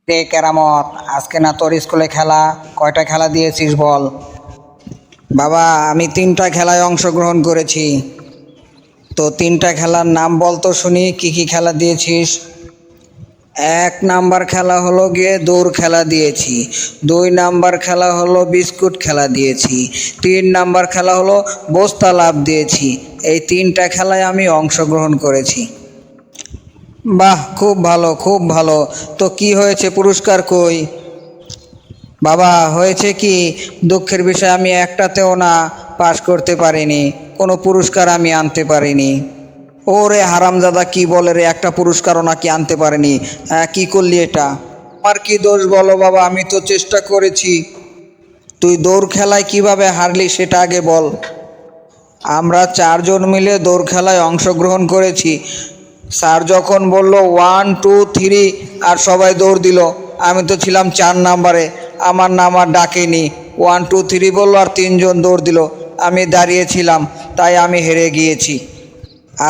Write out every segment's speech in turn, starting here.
রে কেরামত, আজকে না তোর স্কুলে খেলা? কয়টা খেলা দিয়েছিস বল? বাবা, আমি 3টা খেলায় অংশগ্রহণ করেছি। তো 3টা খেলার নাম বল তো শুনি, কি কি খেলা দিয়েছিস? 1 নাম্বার খেলা হলো গিয়ে দৌড় খেলা দিয়েছি। 2 নাম্বার খেলা হলো বিস্কুট খেলা দিয়েছি। 3 নাম্বার খেলা হলো বস্তা লাফ দিয়েছি। এই 3টা খেলায় আমি অংশগ্রহণ করেছি। বাহ, খুব ভালো খুব ভালো। তো কি হয়েছে, পুরস্কার কই? বাবা, হয়েছে কি, দুঃখের বিষয় আমি একটাতেও না পাশ করতে পারিনি, কোনো পুরস্কার আমি আনতে পারিনি। ওরে হারামজাদা, কি বলে রে, একটা পুরস্কারও নাকি আনতে পারেনি? কি করলি এটা? আমার কি দোষ বলো বাবা, আমি তো চেষ্টা করেছি। তুই দৌড় খেলায় কিভাবে হারলি সেটা আগে বল। আমরা 4জন মিলে দৌড় খেলায় অংশগ্রহণ করেছি। স্যার যখন বলল 1 2 3 আর সবাই দৌড় দিল, আমি তো ছিলাম 4 নাম্বারে, আমার নাম আর ডাকেনি। 1 2 3 বললো আর 3জন দৌড় দিল, আমি দাঁড়িয়েছিলাম, তাই আমি হেরে গিয়েছি।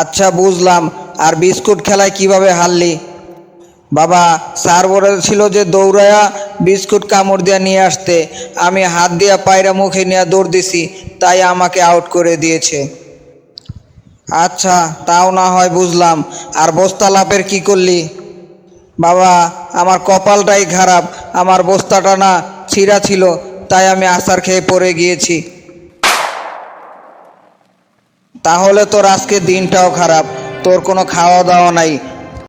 আচ্ছা, বুঝলাম। আর বিস্কুট খেলায় কিভাবে হারলি? বাবা, স্যার বলেছিল যে দৌড়ায়া বিস্কুট কামড় দিয়া নিয়ে আসতে, আমি হাত দিয়া পায়রা মুখে নিয়ে দৌড় দিছি, তাই আমাকে আউট করে দিয়েছে। আচ্ছা, তাও না হয় বুঝলাম। আর বস্তা লাফের কি করলি? বাবা, আমার কপালটাই খারাপ, আমার বস্তাটা না ছিঁড়া ছিল, তাই আমি আছাড় খেয়ে পড়ে গিয়েছি। তাহলে তোর আজকে দিনটাও খারাপ, তোর কোনো খাওয়া দাওয়া নাই,